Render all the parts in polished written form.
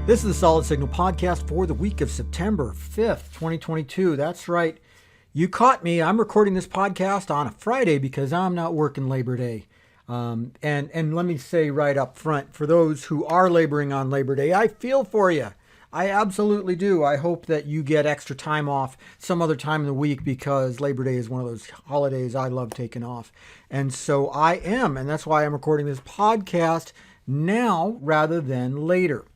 This is the Solid Signal podcast for the week of September 5th, 2022. That's right. You caught me. I'm recording this podcast on a Friday because I'm not working Labor Day. And let me say right up front, for those who are laboring on Labor Day, I feel for you. I absolutely do. I hope that you get extra time off some other time in the week because Labor Day is one of those holidays I love taking off. And so I am, and that's why I'm recording this podcast now rather than later.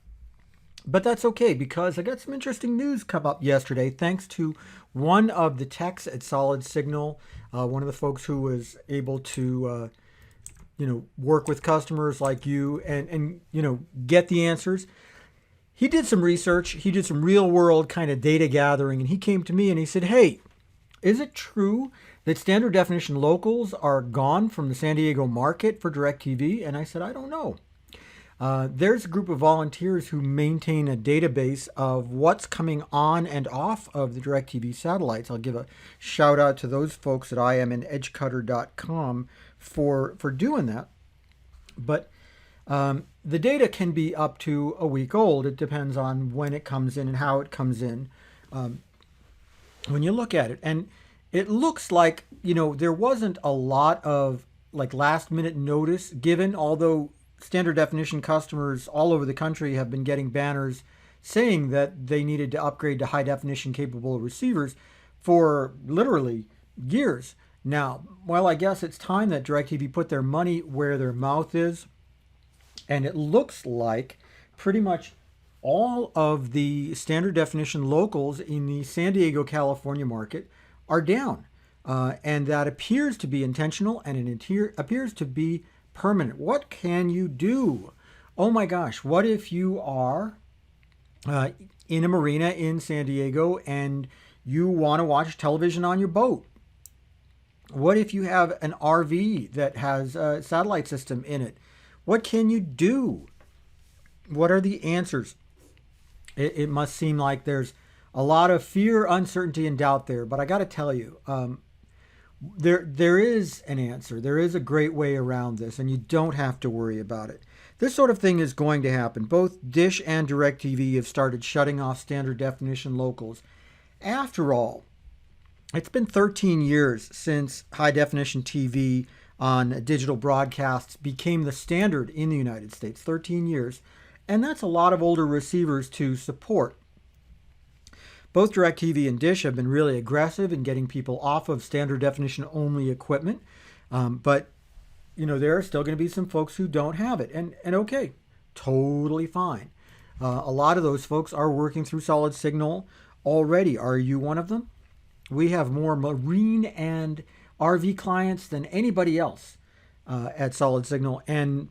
But that's okay because I got some interesting news come up yesterday thanks to one of the techs at Solid Signal, one of the folks who was able to work with customers like you and get the answers. He did some research. He did some real world kind of data gathering, and he came to me and he said, "Hey, is it true that standard definition locals are gone from the San Diego market for DirecTV?" And I said, "I don't know." There's a group of volunteers who maintain a database of what's coming on and off of the DirecTV satellites. I'll give a shout out to those folks at IamAnEdgecutter.com for doing that. But the data can be up to a week old. It depends on when it comes in and how it comes in. When you look at it, and it looks like, there wasn't a lot of like last minute notice given, although standard definition customers all over the country have been getting banners saying that they needed to upgrade to high definition capable receivers for literally years. Now, well, I guess it's time that DirecTV put their money where their mouth is. And it looks like pretty much all of the standard definition locals in the San Diego, California market are down. And that appears to be intentional, and it appears to be permanent. What can you do? Oh my gosh, what if you are in a marina in San Diego and you want to watch television on your boat? What if you have an RV that has a satellite system in it? What can you do? What are the answers? It must seem like there's a lot of fear, uncertainty, and doubt there, but I got to tell you, there is an answer. There is a great way around this, and you don't have to worry about it. This sort of thing is going to happen. Both Dish and DirecTV have started shutting off standard definition locals. After all, it's been 13 years since high definition TV on digital broadcasts became the standard in the United States. 13 years. And that's a lot of older receivers to support. Both DirecTV and Dish have been really aggressive in getting people off of standard definition only equipment. But, there are still going to be some folks who don't have it. And okay, totally fine. A lot of those folks are working through Solid Signal already. Are you one of them? We have more marine and RV clients than anybody else at Solid Signal. And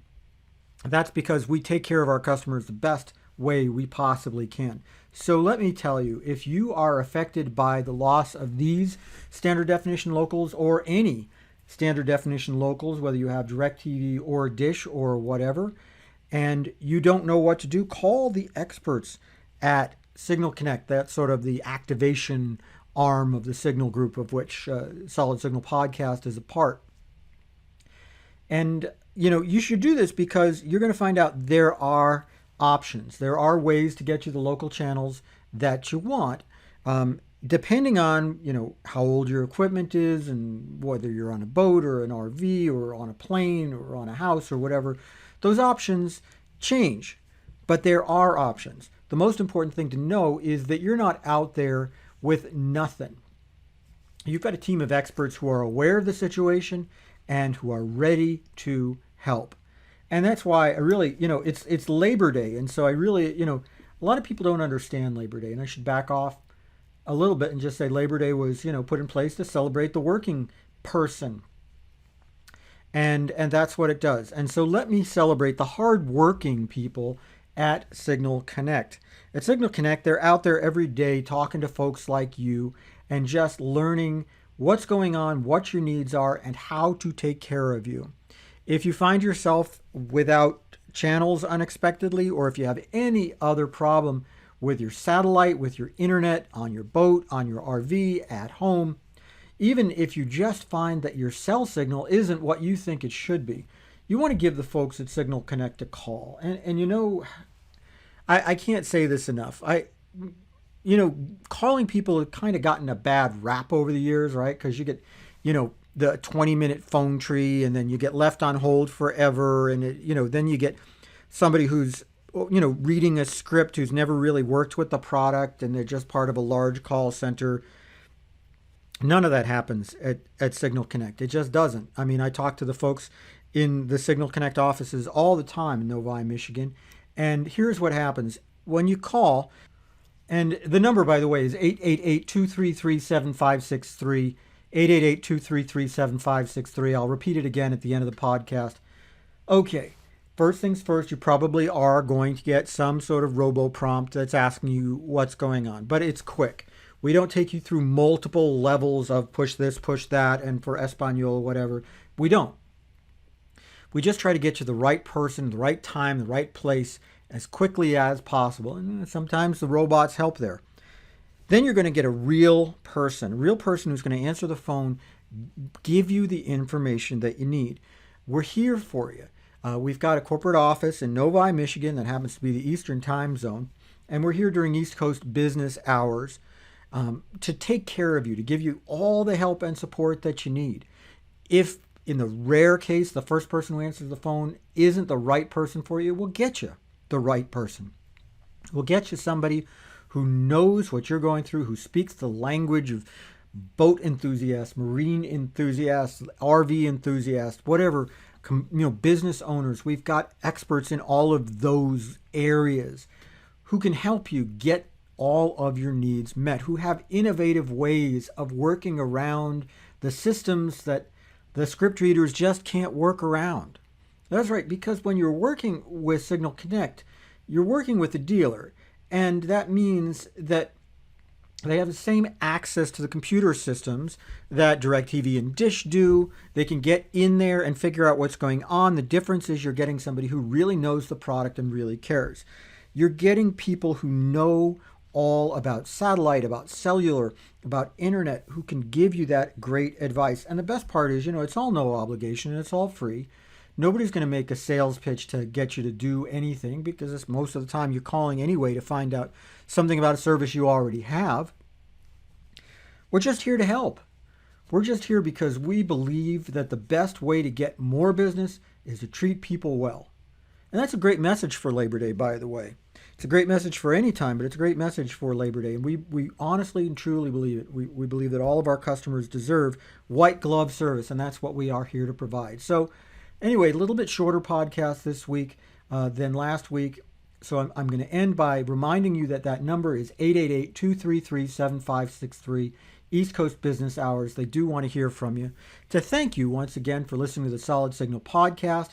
that's because we take care of our customers the best way we possibly can. So let me tell you, if you are affected by the loss of these standard definition locals or any standard definition locals, whether you have DirecTV or Dish or whatever, and you don't know what to do, call the experts at Signal Connect. That's sort of the activation arm of the Signal group of which Solid Signal Podcast is a part. And, you should do this because you're going to find out there are options. There are ways to get you the local channels that you want, depending on, how old your equipment is and whether you're on a boat or an RV or on a plane or on a house or whatever. Those options change, but there are options. The most important thing to know is that you're not out there with nothing. You've got a team of experts who are aware of the situation and who are ready to help. And that's why I really, it's Labor Day. And so I really, a lot of people don't understand Labor Day. And I should back off a little bit and just say Labor Day was, put in place to celebrate the working person. And that's what it does. And so let me celebrate the hardworking people at Signal Connect. At Signal Connect, they're out there every day talking to folks like you and just learning what's going on, what your needs are, and how to take care of you. If you find yourself without channels unexpectedly, or if you have any other problem with your satellite, with your internet, on your boat, on your RV, at home, even if you just find that your cell signal isn't what you think it should be, you want to give the folks at Signal Connect a call. And I can't say this enough. You know, calling people have kind of gotten a bad rap over the years, right? Because you get, you know, the 20-minute phone tree, and then you get left on hold forever. And, then you get somebody who's, reading a script who's never really worked with the product, and they're just part of a large call center. None of that happens at Signal Connect. It just doesn't. I mean, I talk to the folks in the Signal Connect offices all the time in Novi, Michigan. And here's what happens when you call. And the number, by the way, is 888-233-7563, 888-233-7563. I'll repeat it again at the end of the podcast. Okay, first things first, you probably are going to get some sort of robo prompt that's asking you what's going on, but it's quick. We don't take you through multiple levels of push this, push that, and for Espanol, whatever. We don't. We just try to get you the right person, the right time, the right place as quickly as possible. And sometimes the robots help there. Then you're going to get a real person who's going to answer the phone, give you the information that you need. We're here for you. We've got a corporate office in Novi, Michigan that happens to be the Eastern time zone. And we're here during East Coast business hours to take care of you, to give you all the help and support that you need. If in the rare case the first person who answers the phone isn't the right person for you, we'll get you the right person. We'll get you somebody who knows what you're going through, who speaks the language of boat enthusiasts, marine enthusiasts, RV enthusiasts, whatever, business owners. We've got experts in all of those areas who can help you get all of your needs met, who have innovative ways of working around the systems that the script readers just can't work around. That's right, because when you're working with Signal Connect, you're working with a dealer, and that means that they have the same access to the computer systems that DirecTV and Dish do. They can get in there and figure out what's going on. The difference is you're getting somebody who really knows the product and really cares. You're getting people who know all about satellite, about cellular, about internet, who can give you that great advice. And the best part is, it's all no obligation and it's all free. Nobody's going to make a sales pitch to get you to do anything, because it's most of the time you're calling anyway to find out something about a service you already have. We're just here to help. We're just here because we believe that the best way to get more business is to treat people well. And that's a great message for Labor Day, by the way. It's a great message for any time, but it's a great message for Labor Day. And we honestly and truly believe it. We believe that all of our customers deserve white glove service, and that's what we are here to provide. So anyway, a little bit shorter podcast this week than last week. So I'm going to end by reminding you that number is 888-233-7563, East Coast business hours. They do want to hear from you. To thank you once again for listening to the Solid Signal podcast.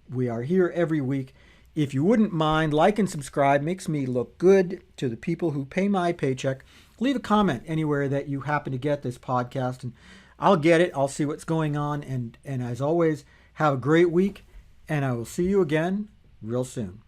We are here every week. If you wouldn't mind, like and subscribe. Makes me look good to the people who pay my paycheck. Leave a comment anywhere that you happen to get this podcast, and I'll get it. I'll see what's going on. And as always, have a great week, and I will see you again real soon.